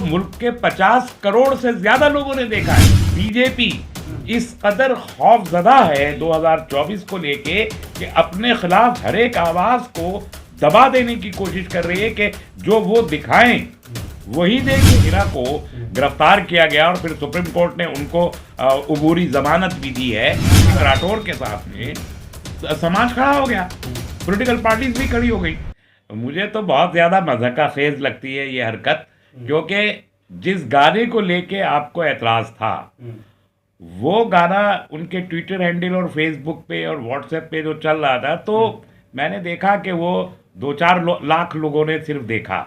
मुल्क के 50 करोड़ से ज्यादा लोगों ने देखा है। बीजेपी इस कदर खौफजदा है 2024 को लेके कि अपने खिलाफ हर एक आवाज को दबा देने की कोशिश कर रही है कि जो वो दिखाएं वही देखें। हीरा को गिरफ्तार किया गया और फिर सुप्रीम कोर्ट ने उनको अबूरी जमानत भी दी है। राठौर के साथ में समाज खड़ा हो गया, पॉलिटिकल पार्टीज भी खड़ी हो गई। मुझे तो बहुत ज्यादा मज़ाक़ खेज लगती है ये हरकत, क्योंकि जिस गाने को लेके आपको एतराज था वो गाना उनके ट्विटर हैंडल और फेसबुक पे और व्हाट्सएप पे जो चल रहा था, तो मैंने देखा कि वो 2-4 लाख लोगों ने सिर्फ देखा।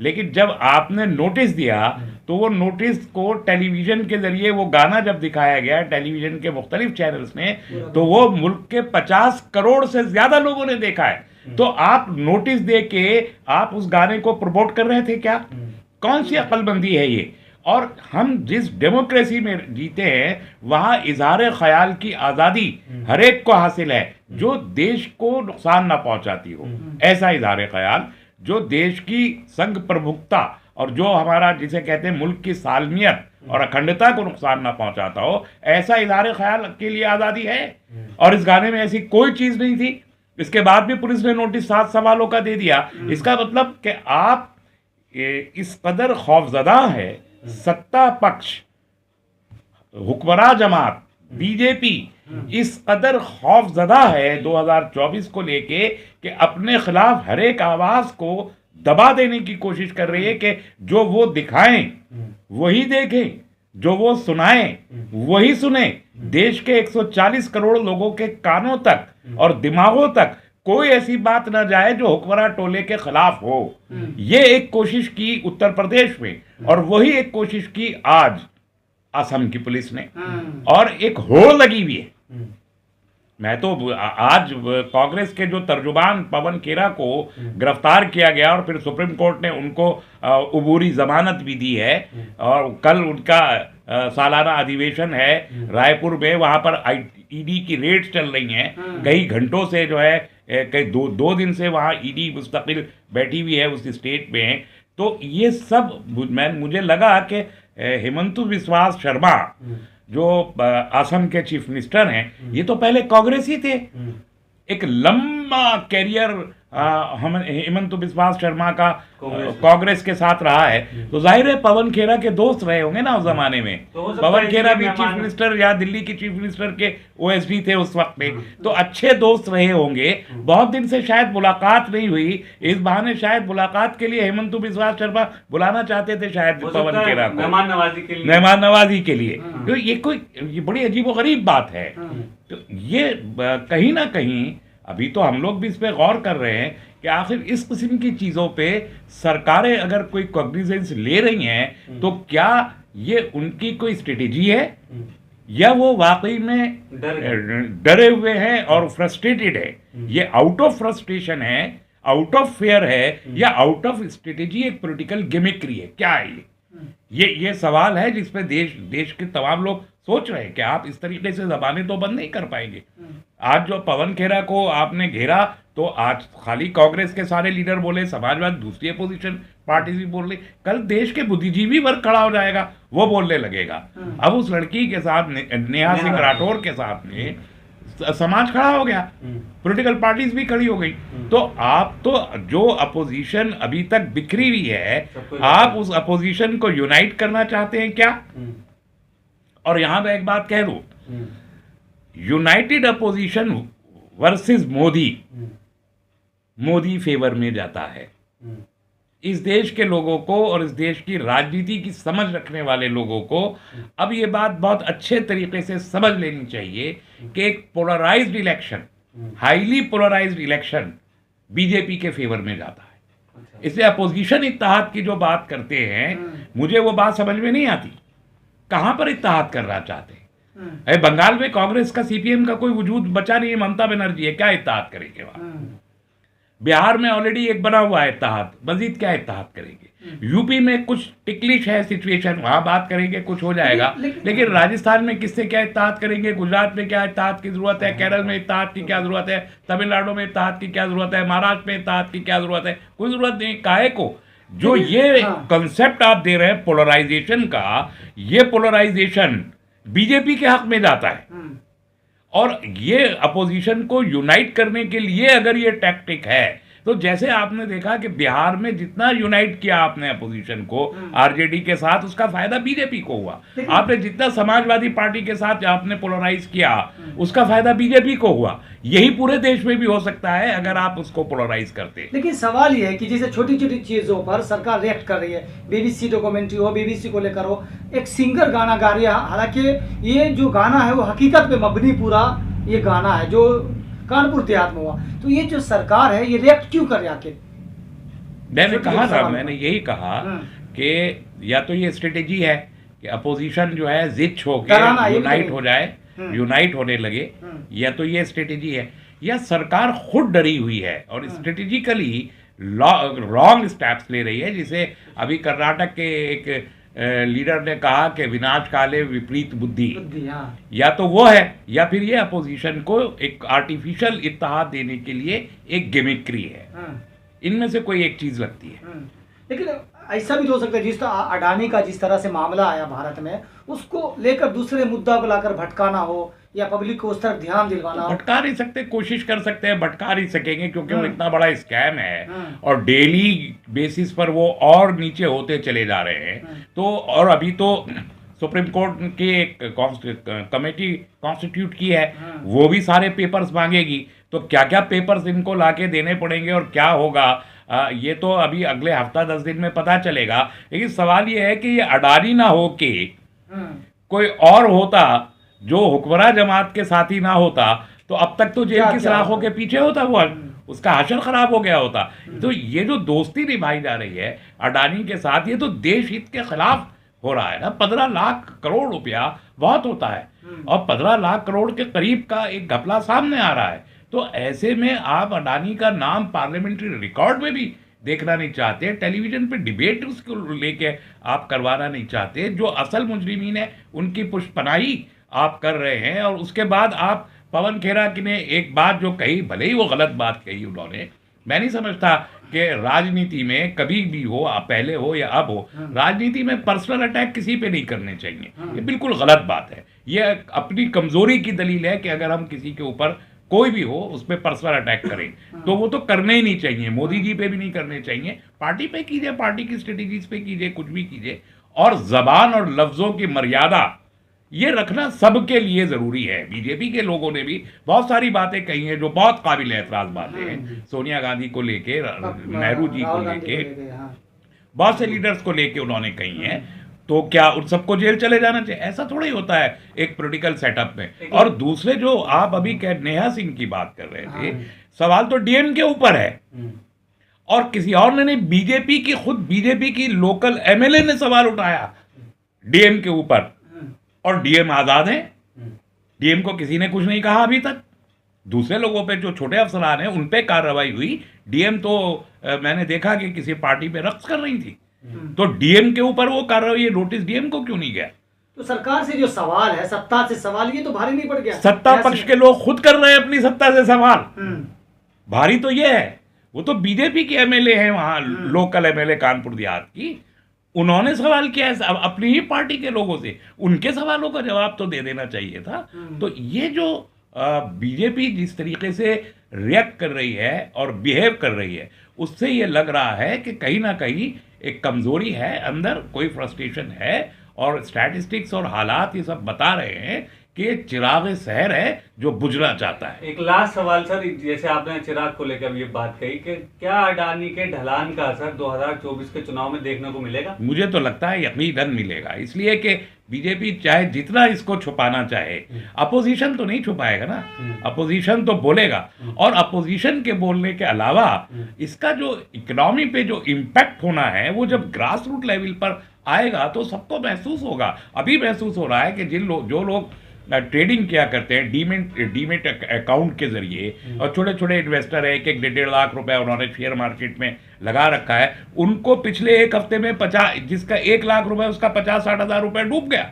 लेकिन जब आपने नोटिस दिया तो वो नोटिस को टेलीविजन के जरिए वो गाना जब दिखाया गया टेलीविजन के मुख्तलिफ चैनल्स ने, तो वो मुल्क के 50 करोड़ से ज्यादा लोगों ने देखा है। तो आप नोटिस दे के आप उस गाने को प्रमोट कर रहे थे क्या? कौन सी अक्लमंदी है ये? और हम जिस डेमोक्रेसी में जीते हैं वहां इजहार ख्याल की आज़ादी हर एक को हासिल है, जो देश को नुकसान ना पहुंचाती हो। ऐसा इजहार ख्याल जो देश की संघ प्रमुखता और जो हमारा जिसे कहते हैं मुल्क की सालमियत और अखंडता को नुकसान ना पहुंचाता हो, ऐसा इजहार ख्याल के लिए आज़ादी है। और इस गाने में ऐसी कोई चीज़ नहीं थी। इसके बाद भी पुलिस ने नोटिस 7 सवालों का दे दिया। इसका मतलब कि आप इस कदर खौफजदा है, सत्ता पक्ष, हुक्मरान जमात बीजेपी इस कदर खौफजदा है 2024 को लेके कि अपने खिलाफ हर एक आवाज को दबा देने की कोशिश कर रही है कि जो वो दिखाएं वही देखें, जो वो सुनाएं वही सुने। देश के 140 करोड़ लोगों के कानों तक और दिमागों तक कोई ऐसी बात ना जाए जो हुक्मरान टोले के खिलाफ हो। ये एक कोशिश की उत्तर प्रदेश में, और वही एक कोशिश की आज असम की पुलिस ने, और एक होड़ लगी हुई है। मैं तो आज कांग्रेस के जो तर्जुमान पवन खेरा को गिरफ्तार किया गया और फिर सुप्रीम कोर्ट ने उनको अबूरी जमानत भी दी है, और कल उनका सालाना अधिवेशन है रायपुर में। वहां पर ईडी की रेड्स चल रही हैं कई घंटों से, जो है कई दो दिन से वहां ईडी मुस्तकिल बैठी हुई है उस स्टेट में। तो ये सब मुझे लगा कि हेमंत बिस्वा शर्मा जो असम के चीफ मिनिस्टर हैं, ये तो पहले कांग्रेस ही थे। एक लंबा कैरियर हेमंत बिस्वा शर्मा का कांग्रेस के साथ रहा है, तो जाहिर है पवन खेरा के दोस्त रहे होंगे ना उस जमाने में। तो पवन खेरा भी चीफ मिनिस्टर या दिल्ली के चीफ मिनिस्टर के ओएसडी थे उस वक्त में, तो अच्छे दोस्त रहे होंगे। बहुत दिन से शायद मुलाकात नहीं हुई, इस बहाने शायद मुलाकात के लिए हेमंत बिस्वा शर्मा बुलाना चाहते थे शायद पवन खेरा को, मेहमान नवाजी के लिए। तो ये बड़ी अजीबोगरीब बात है। तो ये कहीं ना कहीं अभी तो हम लोग भी इस पे गौर कर रहे हैं कि आखिर इस किस्म की चीज़ों पे सरकारें अगर कोई कॉग्निजेंस ले रही हैं तो क्या ये उनकी कोई स्ट्रेटेजी है, या वो वाकई में डरे हुए हैं और फ्रस्ट्रेटेड है? ये आउट ऑफ फ्रस्ट्रेशन है, आउट ऑफ फियर है, या आउट ऑफ स्ट्रेटेजी एक पॉलिटिकल गिमिक्री है? क्या है ये सवाल है जिस पे देश के तमाम लोग सोच रहे हैं कि आप इस तरीके से जबानें तो बंद नहीं कर पाएंगे। आज जो पवन खेरा को आपने घेरा, तो आज खाली कांग्रेस के सारे लीडर बोले, समाजवाद दूसरी अपोजिशन पार्टी भी बोल रही, कल देश के बुद्धिजीवी वर्ग खड़ा हो जाएगा, वो बोलने लगेगा। अब उस लड़की के साथ नेहा सिंह राठौर के साथ में समाज खड़ा हो गया, पॉलिटिकल पार्टीज भी खड़ी हो गई। तो आप तो जो अपोजिशन अभी तक बिखरी हुई है, आप उस अपोजिशन को यूनाइट करना चाहते हैं क्या? और यहां मैं एक बात कह दूं, United opposition versus Modi favour में जाता है। इस देश के लोगों को और इस देश की राजनीति की समझ रखने वाले लोगों को अब ये बात बहुत अच्छे तरीके से समझ लेनी चाहिए कि एक polarised election, highly polarised election BJP के फेवर में जाता है। इसलिए अपोजिशन इत्तेहाद की जो बात करते हैं, मुझे वो बात समझ में नहीं आती। कहां पर इत्तेहाद करना चाहते हैं? बंगाल में कांग्रेस का सीपीएम का कोई वजूद बचा नहीं है, ममता बनर्जी है, क्या इत्तेहाद करेंगे वहां? बिहार में ऑलरेडी एक बना हुआ है इत्तेहाद, मजीद क्या इत्तेहाद करेंगे? यूपी में कुछ टिकलिश है सिचुएशन, वहां बात करेंगे कुछ हो जाएगा, लेकिन राजस्थान में किससे क्या इत्तेहाद करेंगे? गुजरात में क्या इत्तेहाद की जरूरत है? केरल में इत्तेहाद की क्या जरूरत है? तमिलनाडु में इत्तेहाद की क्या जरूरत है? महाराष्ट्र में इत्तेहाद की क्या जरूरत है? कोई जरूरत नहीं। काहे को? जो ये कंसेप्ट आप दे रहे हैं पोलराइजेशन का, ये पोलराइजेशन बीजेपी के हक में जाता है। और ये अपोजिशन को यूनाइट करने के लिए अगर ये टैक्टिक है, तो जैसे आपने देखा कि बिहार में जितना यूनाइट किया आपने अपोजिशन को आरजेडी के साथ, उसका फायदा बीजेपी को हुआ। आपने जितना समाजवादी पार्टी के साथ आपने पोलराइज किया, उसका फायदा बीजेपी को हुआ। यही पूरे देश में भी हो सकता है अगर आप उसको पोलराइज करते। लेकिन सवाल ये है कि जैसे छोटी छोटी चीजों पर सरकार रिएक्ट कर रही है, बीबीसी डॉक्यूमेंट्री हो, बीबीसी को लेकर हो, एक सिंगर गाना गा रही है, हालांकि ये जो गाना है वो हकीकत पे मबनी पूरा ये गाना है जो कानपुर देहात में हुआ, तो ये जो सरकार है ये रिएक्ट क्यों कर रही है आखिर? मैंने कहा था, मैंने यही कहा कि या तो ये स्ट्रेटेजी है कि अपोजिशन जो है जिद होकर यूनाइट हो जाए, यूनाइट होने लगे, या तो ये स्ट्रेटेजी है, या सरकार खुद डरी हुई है और स्ट्रेटेजिकली रॉन्ग स्टेप्स ले रही है। जिसे अभी कर्नाटक के एक लीडर ने कहा कि विनाश काले विपरीत बुद्धि, या तो वो है या फिर ये अपोजिशन को एक आर्टिफिशियल इत्तेहाद देने के लिए एक गिमिक्री है। इनमें से कोई एक चीज लगती है। लेकिन ऐसा भी हो सकता है जिस तरह अडानी का जिस तरह से मामला आया भारत में, उसको लेकर दूसरे मुद्दा को लाकर भटकाना हो या पब्लिक को उस तरफ ध्यान दिलवाना हो। भटका नहीं सकते, कोशिश कर सकते हैं, भटका नहीं सकेंगे क्योंकि वो इतना बड़ा स्कैम है और डेली बेसिस पर वो और नीचे होते चले जा रहे हैं। तो और अभी तो सुप्रीम कोर्ट की एक कमेटी कॉन्स्टिट्यूट की है, वो भी सारे पेपर्स मांगेगी। तो क्या क्या पेपर्स इनको लाके देने पड़ेंगे और क्या होगा, ये तो अभी अगले हफ्ता 10 दिन में पता चलेगा। लेकिन सवाल ये है कि ये अडानी ना हो के कोई और होता जो हुक्मरान जमात के साथी ना होता, तो अब तक तो जेल की सलाखों के पीछे होता, वो उसका हशर खराब हो गया होता। तो ये जो दोस्ती निभाई जा रही है अडानी के साथ, ये तो देश हित के खिलाफ हो रहा है ना। 15 लाख करोड़ रुपया बहुत होता है और 15 लाख करोड़ के करीब का एक घपला सामने आ रहा है। तो ऐसे में आप अडानी का नाम पार्लियामेंट्री रिकॉर्ड में भी देखना नहीं चाहते, टेलीविजन पे डिबेट उसको लेके आप करवाना नहीं चाहते। जो असल मुजरिमीन है उनकी पुष्पनाही आप कर रहे हैं। और उसके बाद आप पवन खेरा की ने एक बात जो कही, भले ही वो गलत बात कही उन्होंने, मैं नहीं समझता कि राजनीति में कभी भी हो, पहले हो या अब हो, राजनीति में पर्सनल अटैक किसी पे नहीं करने चाहिए। ये बिल्कुल गलत बात है। ये अपनी कमजोरी की दलील है कि अगर हम किसी के ऊपर कोई भी हो उस पर पर्सनल अटैक करें, तो वो तो करने ही नहीं चाहिए। मोदी जी पे भी नहीं करने चाहिए, पार्टी पे कीजिए, पार्टी की स्ट्रेटेजीज पे कीजिए, कुछ भी कीजिए। और जबान और लफ्जों की मर्यादा ये रखना सबके लिए जरूरी है। बीजेपी के लोगों ने भी बहुत सारी बातें कही हैं जो बहुत काबिल एतराज बातें हैं। सोनिया गांधी को लेके, नेहरू जी को लेके, बहुत से लीडर्स को लेके उन्होंने कही हैं। तो क्या उन सबको जेल चले जाना चाहिए? ऐसा थोड़ा ही होता है एक पॉलिटिकल सेटअप में। और दूसरे जो आप अभी नेहा सिंह की बात कर रहे थे, सवाल तो डीएम के ऊपर है और किसी और ने नहीं। बीजेपी की खुद बीजेपी की लोकल एमएलए ने सवाल उठाया डीएम के ऊपर, और डीएम आजाद है। डीएम को किसी ने कुछ नहीं कहा अभी तक। दूसरे लोगों पे जो छोटे अफसरान हैं उन पे कार्रवाई हुई। डीएम तो मैंने देखा कि किसी पार्टी पे रक्स कर रही थी, तो डीएम के ऊपर वो कार्रवाई, ये नोटिस डीएम को क्यों नहीं गया? तो सरकार से जो सवाल है, सत्ता से सवाल, ये तो भारी नहीं पड़ गया? सत्ता पक्ष के लोग खुद कर रहे हैं अपनी सत्ता से सवाल। भारी तो ये है, वो तो बीजेपी के एमएलए हैं वहां, लोकल एमएलए कानपुर देहात की, उन्होंने सवाल किया है अपनी ही पार्टी के लोगों से। उनके सवालों का जवाब तो दे देना चाहिए था। तो ये जो बीजेपी जिस तरीके से रिएक्ट कर रही है और बिहेव कर रही है, उससे ये लग रहा है कि कहीं ना कहीं एक कमजोरी है, अंदर कोई फ्रस्ट्रेशन है। और स्टैटिस्टिक्स और हालात ये सब बता रहे हैं कि चिराग शहर है जो बुझना चाहता है। एक लास्ट सवाल सर, जैसे आपने चिराग को लेकर ये बात कही कि क्या अडानी के ढलान का असर 2024 के चुनाव में देखने को मिलेगा? मुझे तो लगता है यकीनन मिलेगा, इसलिए कि बीजेपी चाहे जितना इसको छुपाना चाहे, अपोजिशन तो नहीं छुपाएगा ना। अपोजिशन तो बोलेगा, और अपोजिशन के बोलने के अलावा इसका जो इकोनॉमी पे जो इम्पैक्ट होना है वो जब ग्रास रूट लेवल पर आएगा तो सबको महसूस होगा। अभी महसूस हो रहा है कि जो लोग ट्रेडिंग किया करते हैं डीमेट अकाउंट के जरिए, और छोटे छोटे इन्वेस्टर है, 1-1.5 लाख रुपए उन्होंने शेयर मार्केट में लगा रखा है, उनको पिछले एक हफ्ते में 50, जिसका 1 लाख रुपए उसका 50-60 हज़ार रुपए डूब गया।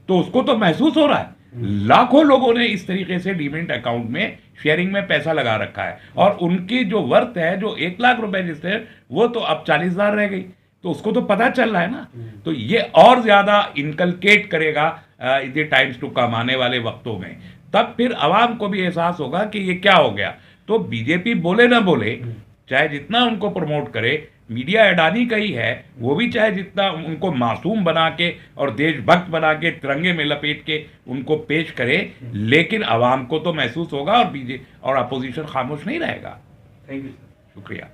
तो उसको तो महसूस हो रहा है। लाखों लोगों ने इस तरीके से डीमेट अकाउंट में शेयरिंग में पैसा लगा रखा है, और उनकी जो वर्थ है, जो 1 लाख रुपए जिससे, वो तो अब 40,000 रह गई। तो उसको तो पता चल रहा है ना। तो ये और ज्यादा इनकलकेट करेगा द टाइम्स टू कम, आने वाले वक्तों में। तब फिर आवाम को भी एहसास होगा कि ये क्या हो गया। तो बीजेपी बोले ना बोले, चाहे जितना उनको प्रमोट करे, मीडिया अडानी का ही है, वो भी चाहे जितना उनको मासूम बना के और देशभक्त बना के तिरंगे में लपेट के उनको पेश करे, लेकिन आवाम को तो महसूस होगा, और बीजेपी और अपोजिशन खामोश नहीं रहेगा। Thank you sir. शुक्रिया।